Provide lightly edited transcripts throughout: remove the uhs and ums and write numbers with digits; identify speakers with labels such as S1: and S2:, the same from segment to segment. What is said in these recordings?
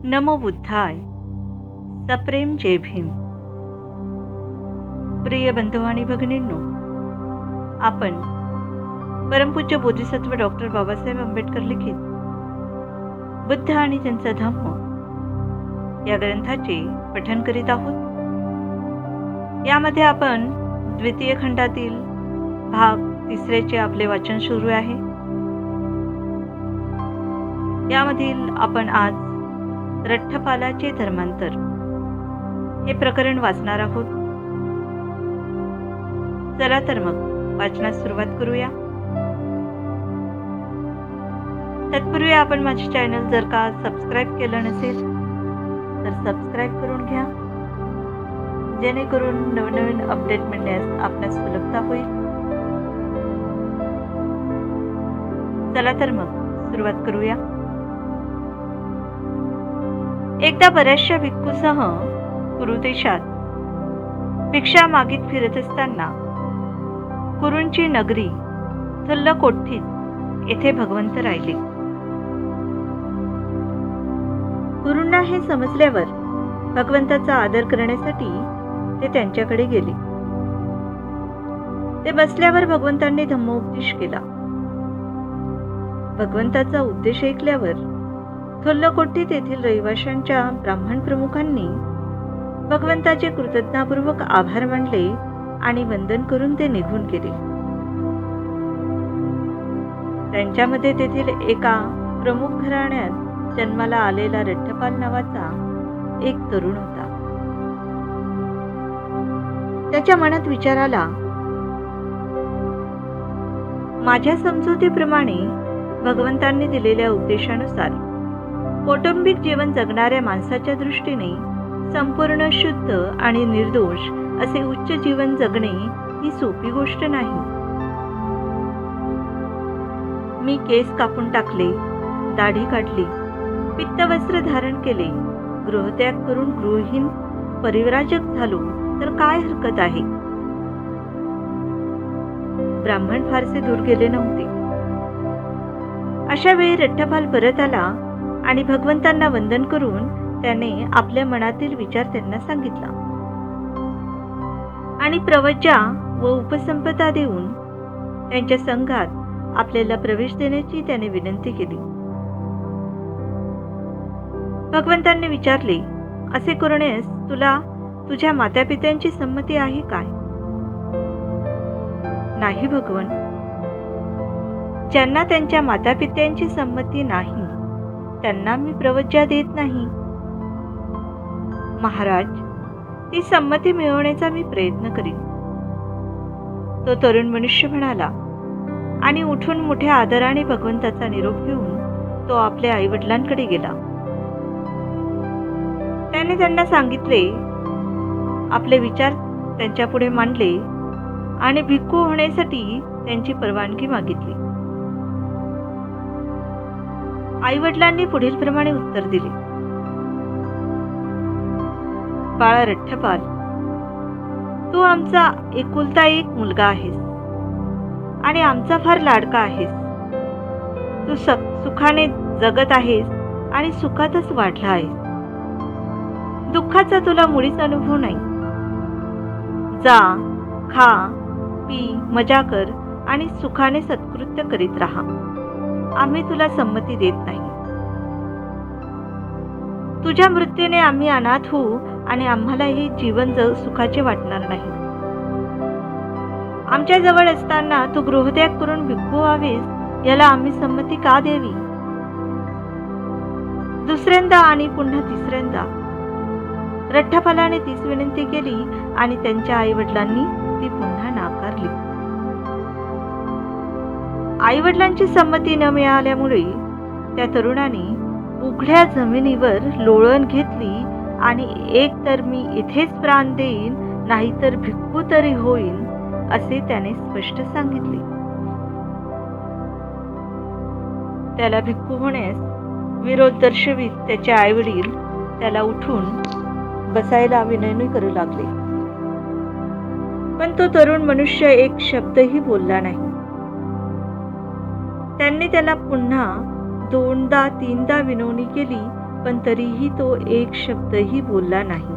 S1: नमो बुद्धाय. सप्रेम जय भीम. प्रिय बंधू आणि भगिनींनो, आपण परमपूज्य बोधिसत्व डॉक्टर बाबासाहेब आंबेडकर लिखित बुद्ध आणि त्यांचा धम्म या ग्रंथाचे पठण करीत आहोत. यामध्ये आपण द्वितीय खंडातील भाग 3चे आपले वाचन सुरू आहे. यामधील आपण आज रठ्ठपालाचे धर्मांतर हे प्रकरण वाचणार आहोत. चला तर मग वाचनास सुरुवात करूया. तत्पूर्वी आपण माझे चॅनल जर का सबस्क्राईब केलं नसेल तर सबस्क्राईब करून घ्या, जेणेकरून नवनवीन अपडेट मिळण्यास आपणास सुलभता होईल. चला तर मग सुरुवात करूया. एकदा बऱ्याचशा भिक्खूसह कुरुदेशात भिक्षा मागीत फिरत असताना कुरूंची नगरी थुल्लकोठ्ठीत येथे भगवंत राहिले. कुरूंना हे समजल्यावर भगवंताचा आदर करण्यासाठी ते त्यांच्याकडे गेले. ते बसल्यावर भगवंतांनी धम्मोपदेश केला. भगवंताचा उपदेश ऐकल्यावर थुल्लकोठ्ठीत येथील रहिवाशांच्या ब्राह्मण प्रमुखांनी भगवंताचे कृतज्ञतापूर्वक आभार मानले आणि वंदन करून ते निघून गेले. त्यांच्यामध्ये तेथील एका प्रमुख घराण्यात जन्माला आलेला रठ्ठपाल नावाचा एक तरुण होता. त्याच्या मनात विचार आला, माझ्या समजुतीप्रमाणे भगवंतांनी दिलेल्या उपदेशानुसार कौटुंबिक जीवन जगणाऱ्या माणसाच्या दृष्टीने संपूर्ण शुद्ध आणि निर्दोष असे उच्च जीवन जगणे ही सोपी गोष्ट नाही. मी केस कापून टाकले, दाढी काढली, पित्तवस्त्र धारण केले, गृहत्याग करून गृहहीन परिव्राजक झालो तर काय हरकत आहे. ब्राह्मण फारसे दूर गेले नव्हते. अशा वेळी रठ्ठपाल परत आला आणि भगवंतांना वंदन करून त्याने आपल्या मनातील विचार त्यांना सांगितला आणि प्रवज्जा व उपसंपदा देऊन त्यांच्या संघात आपल्याला प्रवेश देण्याची त्याने विनंती केली. भगवंतांनी विचारले, असे करण्यास तुला तुझ्या मातापित्यांची संमती आहे काय? नाही भगवन, ज्यांना त्यांच्या मातापित्यांची संमती नाही त्यांना मी प्रवज्जा देत नाही. महाराज, ती संमती मिळवण्याचा मी प्रयत्न करीन. तो तरुण मनुष्य म्हणाला आणि उठून मोठ्या आदराने भगवंताचा निरोप घेऊन तो आपल्या आईवडिलांकडे गेला. त्याने त्यांना सांगितले, आपले विचार त्यांच्या पुढे मांडले आणि भिक्खू होण्यासाठी त्यांची परवानगी मागितली. आईवडिलांनी पुढील प्रमाणे उत्तर दिले, बाळा रठ्ठपाल, तू आमचा एकुलता एक मुलगा आहेस आणि आमचा फार लाडका आहेस. तू सुखाने जगत आहेस आणि सुखातच वाढला आहेस. दुःखाचा तुला मुळीच अनुभव नाही. जा, खा, पी, मजा कर आणि सुखाने सत्कृत्य करीत राहा. आम्ही तुला संमती देत नाही. तुझ्या मृत्यूने आम्ही अनाथ होऊ आणि आम्हाला हे जीवन सुखाचे वाटणार नाही. आमच्या जवळ असताना तू गृहत्याग करून भिक्खू व्हावेस याला आम्ही संमती का द्यावी? दुसऱ्यांदा आणि पुन्हा तिसऱ्यांदा रठ्ठपालाने तीच विनंती केली आणि त्यांच्या आईवडिलांनी ती पुन्हा नाकारली. आईवडिलांची संमती न मिळाल्यामुळे त्या तरुणाने उघड्या जमिनीवर लोळण घेतली आणि एक तर मी इथेच प्राण देईन, नाहीतर भिक्खू तरी होईन असे त्याने स्पष्ट सांगितले. त्याला भिक्खू होण्यास विरोध दर्शवित त्याचे आईवडील त्याला उठून बसायला विनवणी करू लागले, पण तो तरुण मनुष्य एक शब्दही बोलला नाही. त्यांनी त्याला पुन्हा 2दा 3दा विनवणी केली पण तरीही तो एक शब्दही बोलला नाही.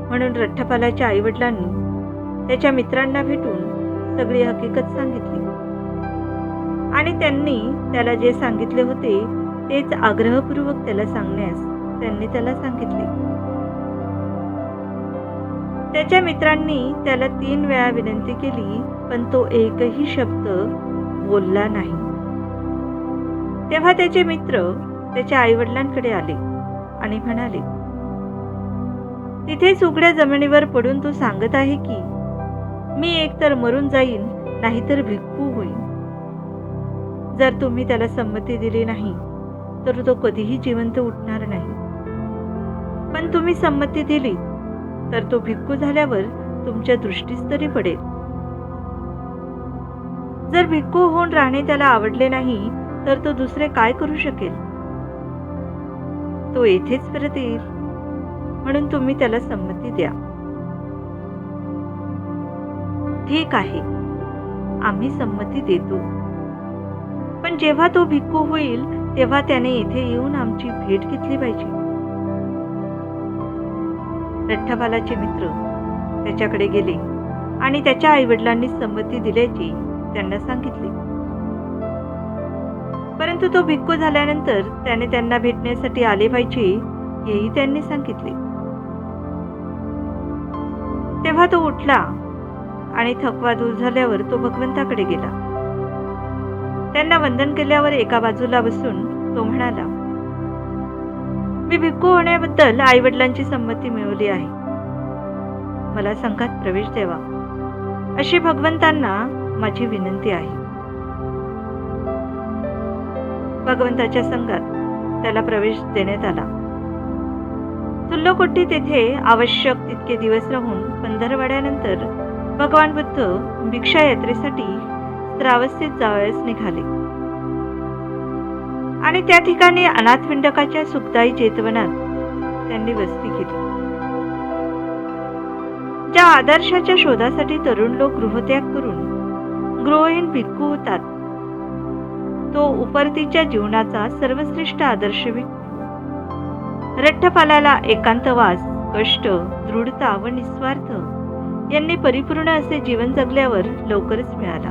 S1: म्हणून रठ्ठपालाच्या आईवडिलांनी त्याच्या मित्रांना भेटून सगळी हकीकत सांगितली आणि त्यांनी त्याला जे सांगितले होते तेच आग्रहपूर्वक त्याला सांगण्यास त्यांनी त्याला सांगितले. त्याच्या मित्रांनी त्याला 3 वेळा विनंती केली, पण तो एकही शब्द बोलला नाही. तेव्हा त्याचे मित्र त्याच्या आईवडिलांकडे आले आणि म्हणाले, तिथेच उघड्या जमिनीवर पडून तो सांगत आहे की मी एकतर मरून जाईन नाहीतर भिक्खू होईन. जर तुम्ही त्याला संमती दिली नाही तर तो कधीही जिवंत उठणार नाही. पण तुम्ही संमती दिली तर तो भिक्खू झाल्यावर तुमच्या दृष्टीस तरी पडेल. जर भिक्खू होऊन राहणे त्याला आवडले नाही तर तो दुसरे काय करू शकेल? तो येथेच परत येईल, म्हणून तुम्ही त्याला संमती द्या. ठीक आहे, आम्ही संमती देतो, पण जेव्हा तो भिक्खू होईल तेव्हा त्याने येथे येऊन आमची भेट घेतली पाहिजे. रठ्ठपालाचे मित्र त्याच्याकडे गेले आणि त्याच्या आईवडिलांनी संमती दिल्याची त्यांना सांगितले. परंतु तो भिक्खू झाल्यानंतर त्याने त्यांना भेटण्यासाठी आले पाहिजे हेही त्यांनी सांगितले. तेव्हा तो उठला आणि थकवा दूर झाल्यावर तो भगवंताकडे गेला. त्यांना वंदन केल्यावर एका बाजूला बसून तो म्हणाला, मी भिक्खू होण्याबद्दल आईवडिलांची संमती मिळवली आहे. मला संघात प्रवेश द्यावा अशी भगवंतांना माझी विनंती आहे. भगवंताच्या संघात त्याला प्रवेश देण्यात आला. तुल्लकोट्टी तेथे आवश्यक तितके दिवस राहून पंधरवड्यानंतर भगवान बुद्ध भिक्षा यात्रेसाठी श्रावस्तीत जावयास निघाले आणि त्या ठिकाणी अनाथपिंडकाच्या सुखदायी जेतवनात त्यांनी वस्ती केली. ज्या आदर्शाच्या शोधासाठी तरुण लोक गृहत्याग करून गृहहीन भिक्खू होतात, तो उपरतीच्या जीवनाचा सर्वश्रेष्ठ आदर्श भिक्खू. रठ्ठपालाला एकांतवास, कष्ट, दृढता व निस्वार्थ यांनी परिपूर्ण असे जीवन जगल्यावर लवकरच मिळाला.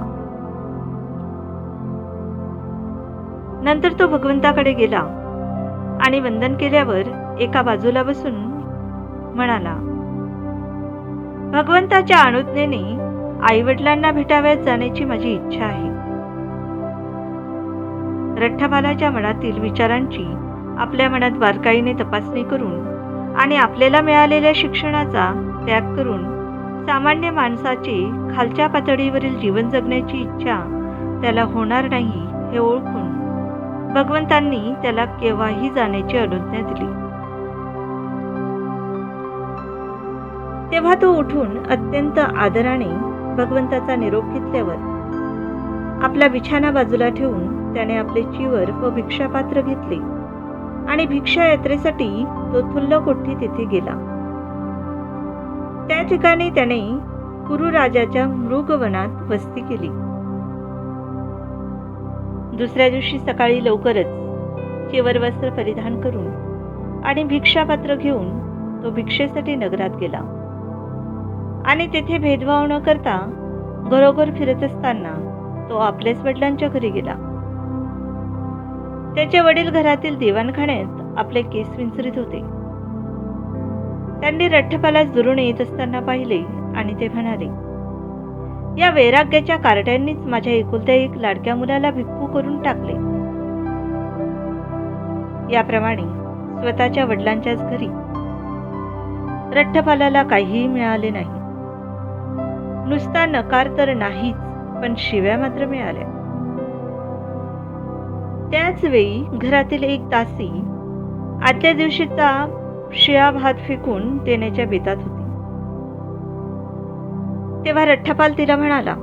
S1: नंतर तो भगवंताकडे गेला आणि वंदन केल्यावर एका बाजूला बसून म्हणाला, भगवंताच्या अनुज्ञेने आईवडिलांना भेटावयास जाण्याची माझी इच्छा आहे. रठ्ठपालाच्या मनातील विचारांची आपल्या मनात बारकाईने तपासणी करून आणि आपल्याला मिळालेल्या शिक्षणाचा त्याग करून सामान्य माणसाचे खालच्या पातळीवरील जीवन जगण्याची इच्छा त्याला होणार नाही हे ओळखून भगवंतांनी त्याला केव्हाही जाण्याची अनुज्ञा दिली. तेव्हा तो उठून अत्यंत आदराने भगवंताचा निरोप घेतल्यावर आपला बिछाना बाजूला ठेवून त्याने आपले चिवर व भिक्षापात्र घेतले आणि भिक्षा यात्रेसाठी तो तुल्लकोट्टी तेथे गेला. त्या ठिकाणी त्याने कुरु राजाच्या मृगवनात वस्ती केली. दुसऱ्या दिवशी सकाळी लवकरच चिवर वस्त्र परिधान करून आणि भिक्षापात्र घेऊन तो भिक्षेसाठी नगरात गेला आणि तेथे भेदभाव न करता घरोघर फिरत असताना तो आपल्याच वडिलांच्या घरी गेला. त्याचे वडील घरातील दिवाणखान्यात आपले केस विंचरीत होते. त्यांनी रठ्ठपालास दुरून येत असताना पाहिले आणि ते म्हणाले, या वैराग्याच्या कारट्यांनीच माझ्या एकुलत्या एक लाडक्या मुलाला भिक्खू करून टाकले. याप्रमाणे स्वतःच्या वडिलांच्याच घरी रठ्ठपालाला काहीही मिळाले नाही. नुसता नकार तर नाहीच, पण शिव्या मात्र मिळाल्या. त्याच वेळी घरातील एक दासी आदल्या दिवशीचा शिळा भात फेकून देण्याच्या बेतात होती. तेव्हा रठ्ठपाल तिला म्हणाला,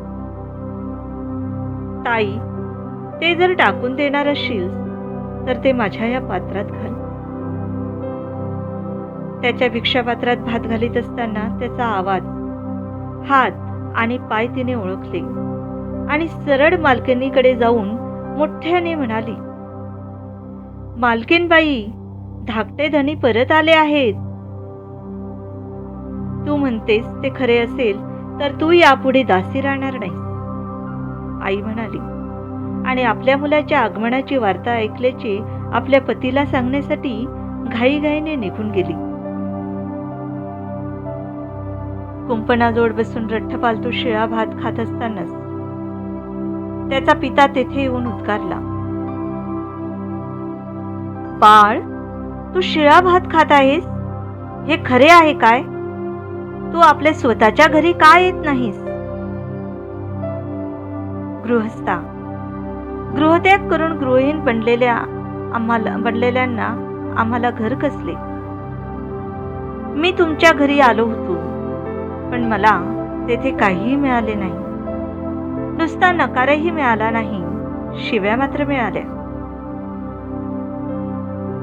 S1: ताई, ते जर टाकून देणार असशील तर ते माझ्या या पात्रात घाल. त्याच्या भिक्षापात्रात भात घालीत असताना त्याचा आवाज, हात आणि पाय तिने ओळखले आणि सरळ मालकिनीकडे जाऊन मोठ्याने म्हणाली, मालकीनबाई, धाकटे धनी परत आले आहेत. तू म्हणतेस ते खरे असेल तर तू यापुढे दासी राहणार नाही, आई म्हणाली आणि आपल्या मुलाच्या आगमनाची वार्ता ऐकल्याचे आपल्या पतीला सांगण्यासाठी घाईघाईने निघून गेली. कुंपणाजवळ बसून रठ्ठपाल तो शिळा भात खात असतानाच त्याचा पिता तेथे येऊन उद्गारला, बाळ, तू शिळा भात खात आहेस, हे खरे आहे काय? तू आपल्या स्वतःच्या घरी का येत नाहीस? गृहस्था, गृहत्याग करून गृहहीन बनलेल्यांना आम्हाला घर कसले? मी तुमच्या घरी आलो होतो, पण मला तेथे काहीही मिळाले नाही. नुसता नकारही मिळाला नाही, शिव्या मात्र मिळाल्या.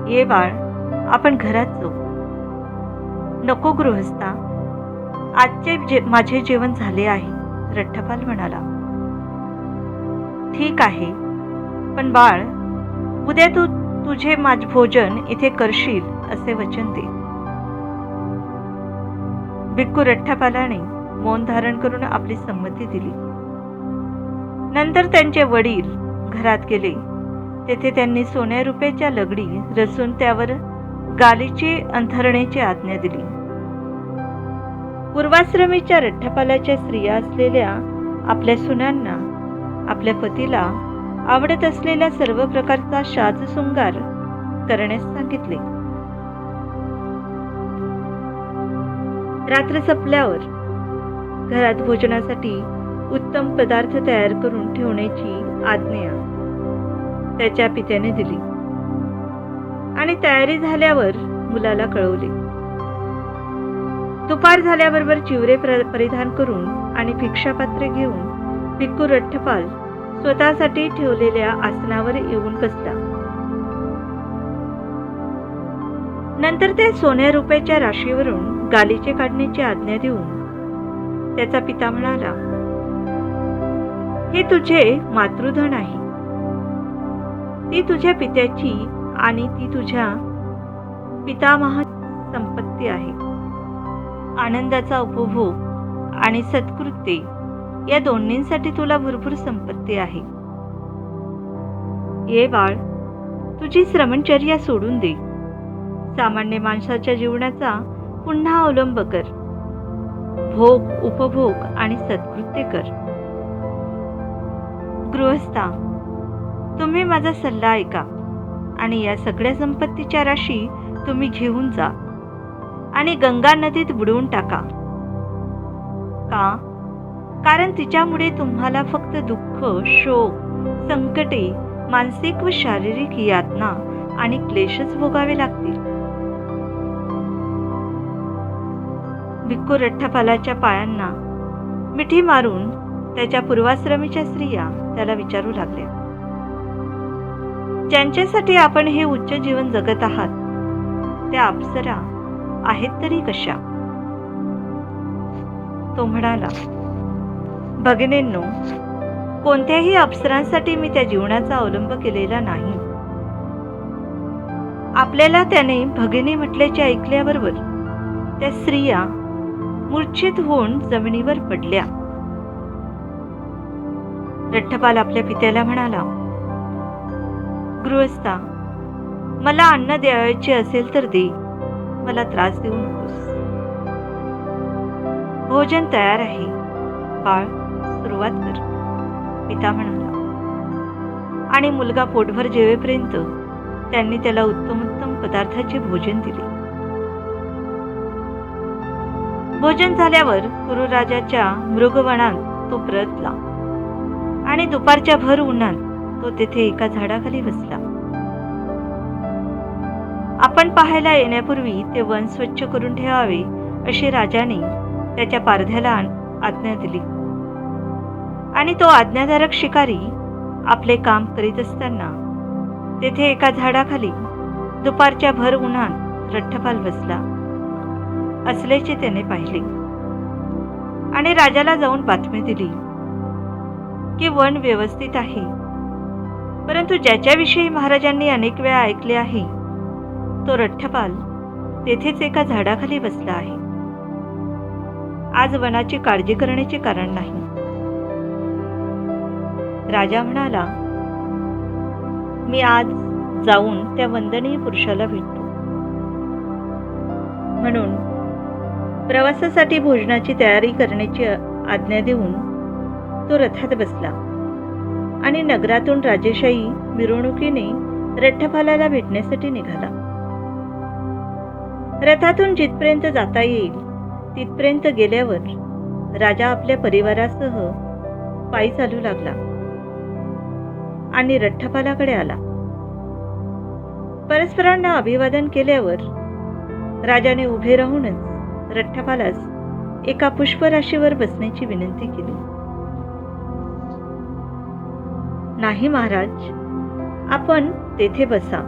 S1: ये बाळ, आपण घरात जाऊ. नको गृहस्था, आजचे माझे जेवण झाले आहे, रठ्ठपाल म्हणाला. ठीक आहे, पण बाळ, उद्या तू तुझे माझे भोजन इथे करशील असे वचन दे. भिक्खू रठ्ठपालाने मौन धारण करून आपली संमती दिली. नंतर त्यांचे वडील घरात गेले. तेथे त्यांनी सोन्या रुपयाच्या लगडी रचून त्यावर गालीची अंथरण्याची आज्ञा दिली. पूर्वाश्रमीच्या रठ्ठपालाच्या स्त्रिया असलेल्या आपल्या सुनांना आपल्या पतीला आवडत असलेल्या सर्व प्रकारचा साजशृंगार करण्यास सांगितले. रात्र संपल्यावर घरात भोजनासाठी उत्तम पदार्थ तयार करून ठेवण्याची आज्ञा त्याच्या पित्याने दिली आणि तयारी झाल्यावर मुलाला कळवले. दुपार झाल्याबरोबर चिवरे परिधान करून आणि भिक्षापात्रे घेऊन भिक्खू रठ्ठपाल स्वतःसाठी ठेवलेल्या आसनावर येऊन बसला. नंतर त्या सोन्या रुपयाच्या राशीवरून गालीचे काढण्याची आज्ञा देऊन त्याचा पिता म्हणाला, हे तुझे मातृधन आहे. ती तुझ्या पित्याची आणि ती तुझ्या पितामह संपत्ती आहे. आनंदाचा उपभोग आणि सत्कृत्य या दोन्हींसाठी तुला भरपूर संपत्ती आहे. ये बाळ, तुझी श्रमणचर्या सोडून दे. सामान्य माणसाच्या जीवनाचा पुन्हा अवलंब कर. भोग, उपभोग आणि सत्कृत्य कर. गृहस्था, तुम्ही माझा सल्ला ऐका आणि या सगळ्या संपत्तीच्या राशी तुम्ही घेऊन जा आणि गंगा नदीत बुडवून टाका. का? कारण तिच्यामुळे तुम्हाला फक्त दुःख, शोक, संकटे, मानसिक व शारीरिक यातना आणि क्लेशच भोगावे लागतील. भिक्खू रठ्ठपालाच्या पायांना मिठी मारून त्याच्या पूर्वाश्रमीच्या स्त्रिया त्याला विचारू लागल्या, ज्यांच्यासाठी आपण हे उच्च जीवन जगत आहात त्या अप्सरा आहेत तरी कशा? तो म्हणाला, भगिनींनो, कोणत्याही अप्सरांसाठी मी त्या जीवनाचा अवलंब केलेला नाही. आपल्याला त्याने भगिनी म्हटल्याचे ऐकल्याबरोबर त्या स्त्रिया मूर्छित होऊन जमिनीवर पडल्या. रठ्ठपाल आपल्या पित्याला म्हणाला, गृहस्था, मला अन्न द्यायचे असेल तर दे, मला त्रास देऊ नकोस. भोजन तयार आहे, बाळ, सुरुवात कर, पिता म्हणाला. आणि मुलगा पोटभर जेवेपर्यंत त्यांनी त्याला उत्तमोत्तम पदार्थाचे भोजन दिले. भोजन झाल्यावर कुरुराजाच्या मृगवनात तो परतला आणि दुपारच्या भर उन्हात तो तेथे एका झाडाखाली बसला. आपण पाहायला येण्यापूर्वी ते वन स्वच्छ करून ठेवावे अशी राजाने त्याच्या पारध्याला आज्ञा दिली आणि तो आज्ञाधारक शिकारी आपले काम करीत असताना तेथे एका झाडाखाली दुपारच्या भर उन्हात रठ्ठपाल बसला असल्याचे त्याने पाहिले आणि राजाला जाऊन बातमी दिली की वन व्यवस्थित आहे. परंतु ज्याच्याविषयी महाराजांनी अनेक वेळा ऐकले आहे तो रठ्ठपाल तेथेच एका झाडाखाली बसला आहे. आज वनाची काळजी करण्याचे कारण नाही. राजा म्हणाला, मी आज जाऊन त्या वंदनीय पुरुषाला भेटतो. म्हणून प्रवासासाठी भोजनाची तयारी करण्याची आज्ञा देऊन तो रथात बसला आणि नगरातून राजेशाही मिरवणुकीने रठ्ठपालाला भेटण्यासाठी निघाला. रथातून जिथपर्यंत जाता येईल तिथपर्यंत गेल्यावर राजा आपल्या परिवारासह पायी चालू लागला आणि रठ्ठपालाकडे आला. परस्परांना अभिवादन केल्यावर राजाने उभे राहूनच रठ्ठपालास एका पुष्पराशीवर बसण्याची विनंती केली. नाही महाराज, आपण तेथे बसा.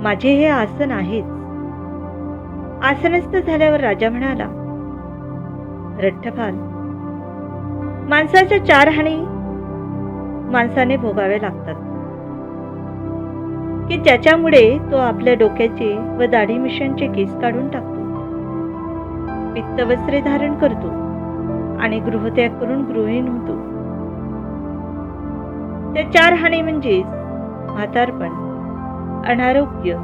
S1: माझे हे आसन आहेच. आसनस्थ झाल्यावर राजा म्हणाला, रठ्ठपाल, माणसाच्या 4 हानी माणसाने भोगावे लागतात की ज्याच्यामुळे तो आपल्या डोक्याचे व दाढी मिशांचे केस काढून टाकतो, पित्तवस्त्रे धारण करतो आणि गृहत्याग करून गृहीण होतो. त्या 4 हानी म्हणजे म्हातारपण, अनारोग्य,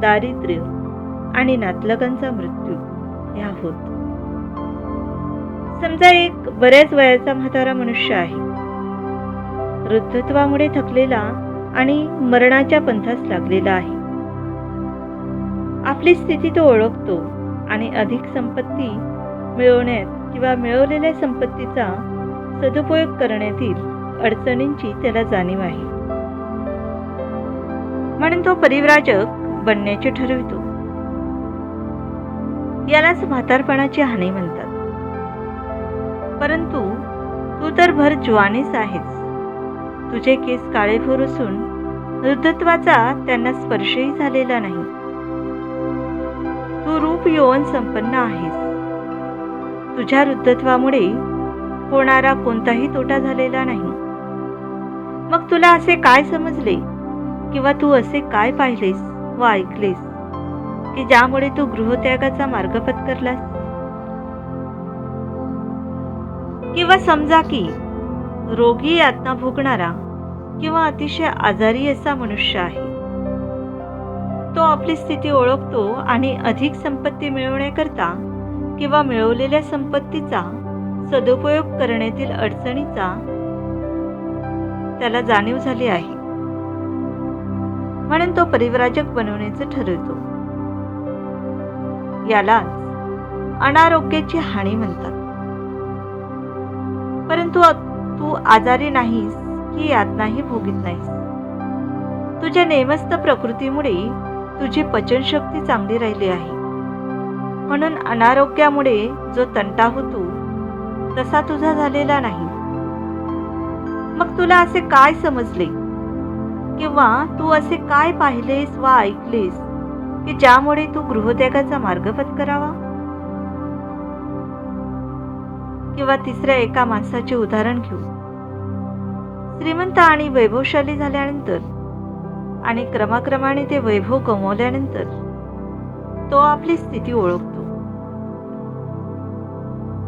S1: दारिद्र्य आणि नातलगांचा मृत्यू ह्या होत. समजा एक बऱ्याच वयाचा म्हातारा मनुष्य आहे, वृद्धत्वामुळे थकलेला आणि मरणाच्या पंथास लागलेला आहे. आपली स्थिती तो ओळखतो आणि अधिक संपत्ती मिळवण्यात किंवा मिळवलेल्या संपत्तीचा सदुपयोग करण्यातील अडचणींची त्याला जाणीव आहे. म्हणून तो परिव्राजक बनण्याचे ठरवितो. यालाच म्हातारपणाची हानी म्हणतात. परंतु तू तर भर जवानीस आहेस. तुझे केस काळेभोर असून वृद्धत्वाचा त्यांना स्पर्शही झालेला नाही. तू रूप यौवन संपन्न आहेस. तुझ्या वृद्धत्वामुळे होणारा कोणताही तोटा झालेला नाही. मग तुला असे काय समजले किंवा तू असे काय पाहिलेस व ऐकलेस की ज्यामुळे तू गृहत्यागाचा मार्ग पत्करलास? किंवा समजा की रोगी यातना भोगणारा किंवा अतिशय आजारी असा मनुष्य आहे. तो आपली स्थिती ओळखतो आणि अधिक संपत्ती मिळवण्याकरता किंवा मिळवलेल्या संपत्तीचा सदुपयोग करण्यातील अडचणीचा त्याला जाणीव झाली आहे. म्हणून तो परिव्राजक बनवण्याचं ठरवतो. यालाच अनारोग्याची हानी म्हणतात. परंतु तू आजारी नाहीस की यातनाही भोगीत नाहीस. तुझ्या नेमस्त प्रकृतीमुळे तुझी पचनशक्ती चांगली राहिली आहे. म्हणून अनारोग्यामुळे जो तंटा होतो तसा तुझा झालेला नाही. मग तुला असे काय समजले किंवा तू असे काय पाहिलेस वा ऐकलेस की ज्यामुळे तू गृहत्यागाचा मार्ग पत्करावा? किंवा तिसऱ्या एका माणसाचे उदाहरण घेऊ. श्रीमंत आणि वैभवशाली झाल्यानंतर आणि क्रमाक्रमाने ते वैभव गमावल्यानंतर तो आपली स्थिती ओळखतो.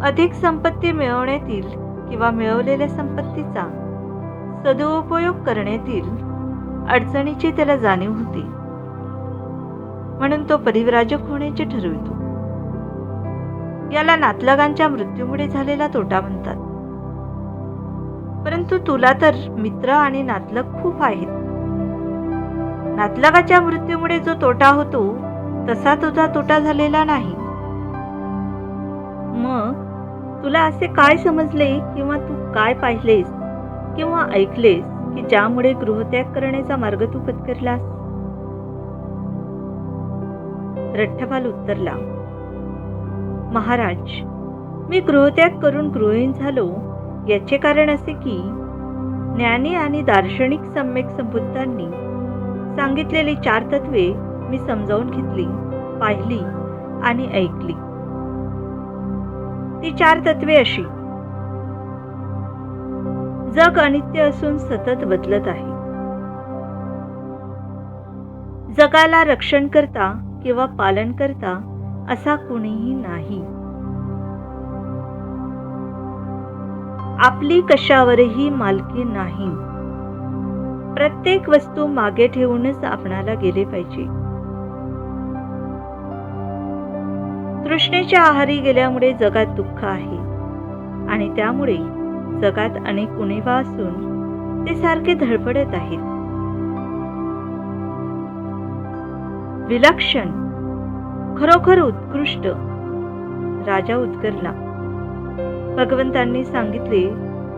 S1: अधिक संपत्ती मिळवण्यातील किंवा मिळवलेल्या संपत्तीचा सदुपयोग करण्यातील अडचणीची त्याला जाणीव होती. म्हणून तो परिव्राजक होण्याचे ठरवितो. याला नातलगांच्या मृत्यूमुळे झालेला तोटा म्हणतात. परंतु तुला तर मित्र आणि नातलग खूप आहेत. नातलगाच्या मृत्यूमुळे जो तोटा होतो तसा तुझा तोटा झालेला नाही. मग तुला असे काय समजले किंवा तू काय पाहिलेस किंवा ऐकलेस की ज्यामुळे गृहत्याग करण्याचा मार्ग तू पत्करलास? रठ्ठपाल उत्तरला, महाराज, मी गृहत्याग करून गृहीण झालो याचे कारण असे की ज्ञानी आणि दार्शनिक सम्यक संबुद्धांनी सांगितलेली 4 तत्वे मी समजावून घेतली, पाहिली आणि ऐकली. ती 4 तत्वे अशी: जग अनित्य असून सतत बदलत आहे. जगाला रक्षण करता किंवा पालन करता असा कोणीही नाही. आपली कशावरही मालकी नाही. प्रत्येक वस्तू मागे ठेवूनच आपणाला गेले पाहिजे. तृष्णेच्या आहारी गेल्यामुळे जगात दुःख आहे आणि त्यामुळे जगात अनेक उणिवा असून ते सारखे धडपडत आहेत. विलक्षण, खरोखर उत्कृष्ट राजा उद्गरला. भगवंतांनी सांगितले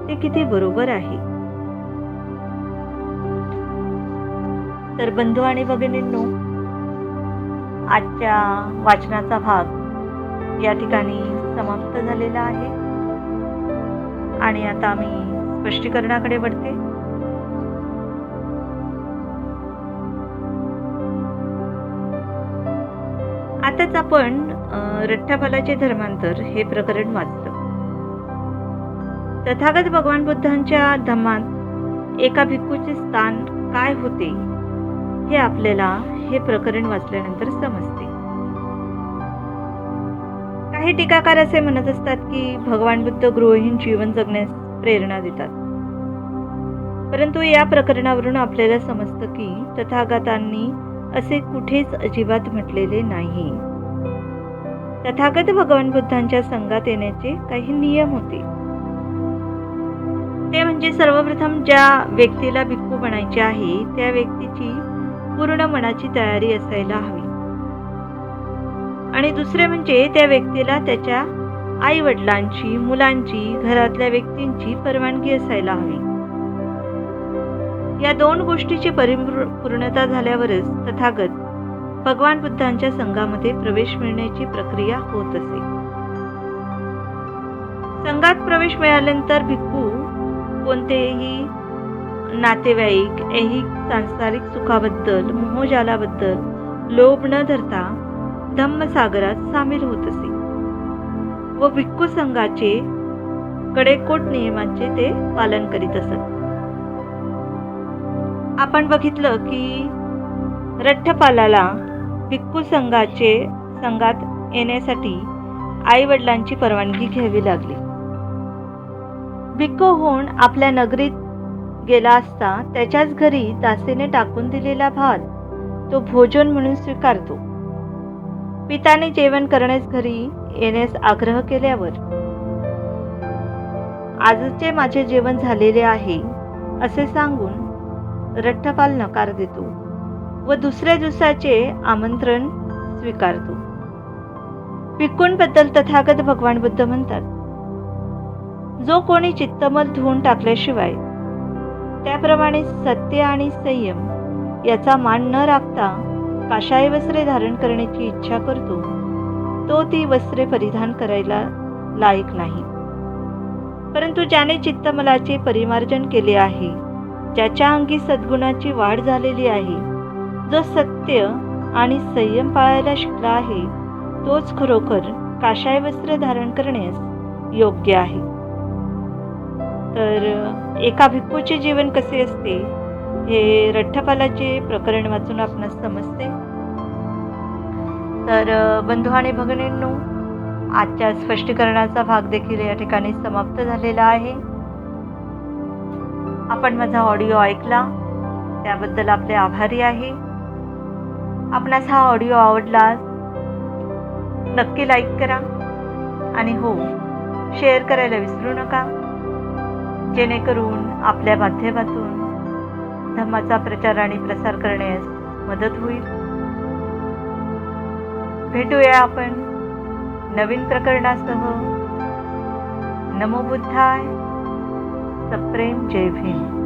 S1: ते किती बरोबर आहे. तर बंधू आणि भगिनींनो, आजच्या वाचनाचा भाग या ठिकाणी समाप्त झालेला आहे आणि आता मी स्पष्टीकरणाकडे वळते. आताच आपण रठ्ठफलाचे धर्मांतर हे प्रकरण वाचलं. तथागत भगवान बुद्धांच्या धम्मात एका भिक्खूचे स्थान काय होते हे आपल्याला हे प्रकरण वाचल्यानंतर समजते. काही टीकाकार असे म्हणत असतात की भगवान बुद्ध गृहहीन जीवन जगण्यास प्रेरणा देतात. परंतु या प्रकरणावरून आपल्याला समजतं की तथागतांनी असे कुठेच अजिबात म्हटलेले नाही. तथागत भगवान बुद्धांच्या संघात येण्याचे काही नियम होते. ते म्हणजे सर्वप्रथम ज्या व्यक्तीला भिक्खू बनायचे आहे त्या व्यक्तीची पूर्ण मनाची तयारी असायला हवी आणि दुसरे म्हणजे त्या व्यक्तीला त्याच्या आई वडिलांची, मुलांची, घरातल्या व्यक्तींची परवानगी असायला हवी. या दोन गोष्टीची परिपूर्णता झाल्यावरच तथागत भगवान बुद्धांच्या संघामध्ये प्रवेश मिळण्याची प्रक्रिया होत असे. संघात प्रवेश मिळाल्यानंतर भिक्खू कोणतेही नातेवाईक, ऐहिक सांसारिक सुखाबद्दल, मोहजालाबद्दल लोभ न धरता धम्मसागरात सामील होत असे व भिक्खू संघाचे कडेकोट नियमांचे ते पालन करीत असत. आपण बघितलं की रठ्ठपालाला भिक्खू संघात येण्यासाठी आई वडिलांची परवानगी घ्यावी लागली. भिक्खू होऊन आपल्या नगरीत गेला असता त्याच्याच घरी दासीने टाकून दिलेला भात तो भोजन म्हणून स्वीकारतो. पिताने जेवण करण्यास घरी येण्यास आग्रह केल्यावर आजचे माझे जेवण झालेले आहे असे सांगून रठ्ठपाल नकार देतो व दुसऱ्या दिवसाचे आमंत्रण स्वीकारतो. भिक्खूंबद्दल तथागत भगवान बुद्ध म्हणतात, जो कोणी चित्तमल धुवून टाकल्याशिवाय त्याप्रमाणे सत्य आणि संयम याचा मान न राखता काशाय वस्त्रे धारण करण्याची इच्छा करतो तो ती वस्त्रे परिधान करायला लायक नाही. परंतु ज्याने चित्तमलाचे परिमार्जन केले आहे, ज्याच्या अंगी सद्गुणाची वाढ झालेली आहे, जो सत्य आणि संयम पाळायला शिकला आहे, तोच खरोखर काशाय वस्त्र धारण करण्यास योग्य आहे. तर एका भिक्खूचे जीवन कसे असते हे रठ्ठपालाचे प्रकरण वाचून आपणास समजते. तर बंधू आणि भगिनींनो, आजच्या स्पष्टीकरणाचा भाग देखील या ठिकाणी समाप्त झालेला आहे. आपण माझा ऑडिओ ऐकला त्याबद्दल आपले आभारी आहे. आपणास हा ऑडिओ आवडला नक्की लाईक करा आणि हो, शेअर करायला विसरू नका, जेणेकरून आपल्या माध्यमातून धम्माचा प्रचार आणि प्रसार करण्यास मदत होईल. भेटूया आपण नवीन प्रकरणासह. नमो बुद्धाय. सप्रेम. जय भीम.